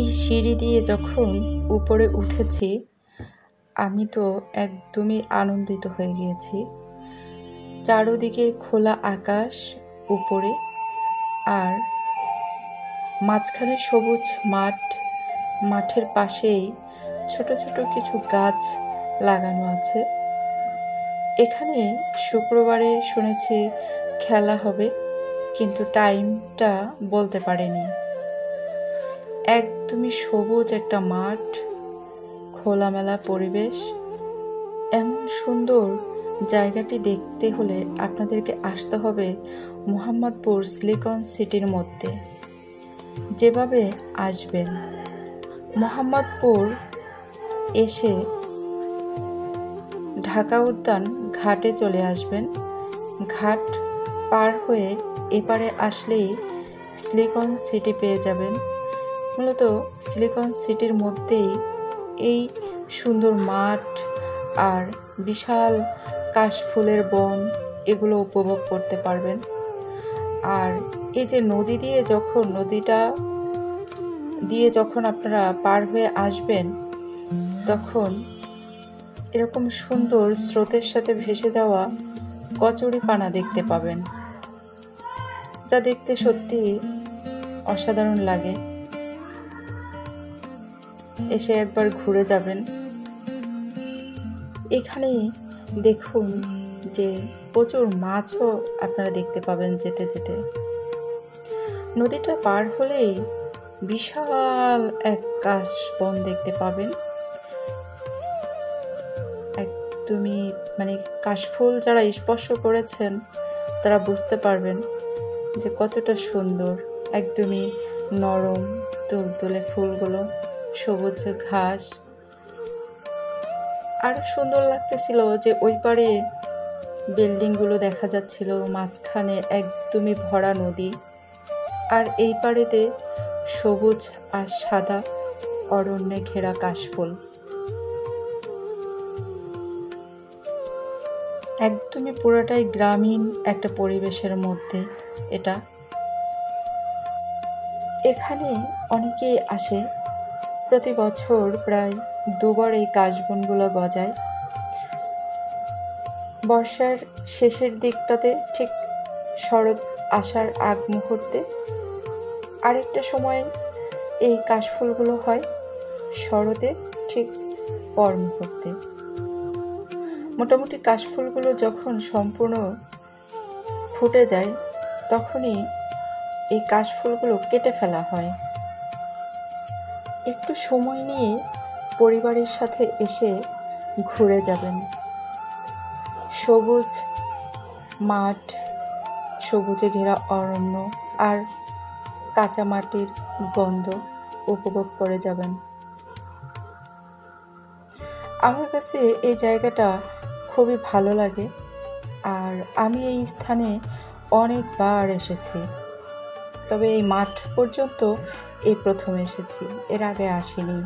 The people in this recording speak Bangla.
এই সিঁড়ি দিয়ে যখন উপরে উঠেছি আমি তো একদমই আনন্দিত হয়ে গিয়েছি। চারদিকে খোলা আকাশ উপরে, আর মাঝখানে সবুজ মাঠ, মাঠের পাশেই ছোট ছোট কিছু গাছ লাগানো আছে। এখানে শুক্রবারে শুনেছি খেলা হবে, কিন্তু টাইমটা বলতে পারেনি। একদমই সবুজ একটা মাঠ, খোলামেলা পরিবেশ। এমন সুন্দর জায়গাটি দেখতে হলে আপনাদেরকে আসতে হবে মোহাম্মদপুর সিলিকন সিটির মধ্যে। যেভাবে আসবেন মোহাম্মদপুর এসে ঢাকা উদ্যান ঘাটে চলে আসবেন। ঘাট পার হয়ে এপারে আসলেই সিলিকন সিটি পেয়ে যাবেন। মূলত সিলিকন সিটির মধ্যেই এই সুন্দর মাঠ আর বিশাল কাশফুলের বন এগুলো উপভোগ করতে পারবেন। আর এই যে নদীটা দিয়ে যখন আপনারা পার হয়ে আসবেন, তখন এরকম সুন্দর স্রোতের সাথে ভেসে যাওয়া কচুরিপানা দেখতে পাবেন, যা দেখতে সত্যি অসাধারণ লাগে। এসে একবার ঘুরে যাবেন। এখানে দেখুন যে প্রচুর মাছও আপনারা দেখতে পাবেন যেতে যেতে। নদীটা পার হলেই বিশাল এক কাশবন দেখতে পাবেন। একদমই কাশফুল যারা স্পর্শ করেছেন তারা বুঝতে পারবেন যে কতটা সুন্দর। একদমই নরম তুলতুলে ফুলগুলো, সবুজ ঘাস। আরো সুন্দর লাগতেছিল যে ওই পারে বিল্ডিংগুলো দেখা যাচ্ছিল, মাঝখানে একদমই ভরা নদী, আর এই পারেতে সবুজ আর সাদা অরণ্যে ঘেরা কাশফুল। একদমই পুরোটাই গ্রামীণ একটা পরিবেশের মধ্যে এটা। এখানে অনেকেই আসে, প্রতি বছর প্রায় দুবার এই কাশবনগুলো গজায়। বর্ষার শেষের দিকটাতে, ঠিক শরৎ আসার আগ মুহূর্তে। আরেকটা সময় এই কাশফুলগুলো হয় শরতে ঠিক পর মুহূর্তে। মোটামুটি কাশফুলগুলো যখন সম্পূর্ণ ফুটে যায় তখনই এই কাশফুলগুলো কেটে ফেলা হয়। একটু সময় নিয়ে পরিবারের সাথে এসে ঘুরে যাবেন। সবুজ মাঠ, সবুজে ঘেরা অরণ্য আর কাঁচা মাটির গন্ধ উপভোগ করে যাবেন। আমার কাছে এই জায়গাটা খুবই ভালো লাগে, আর আমি এই স্থানে অনেকবার এসেছি। তবে এই মাঠ পর্যন্ত এই প্রথম এসেছি, এর আগে আসিনি।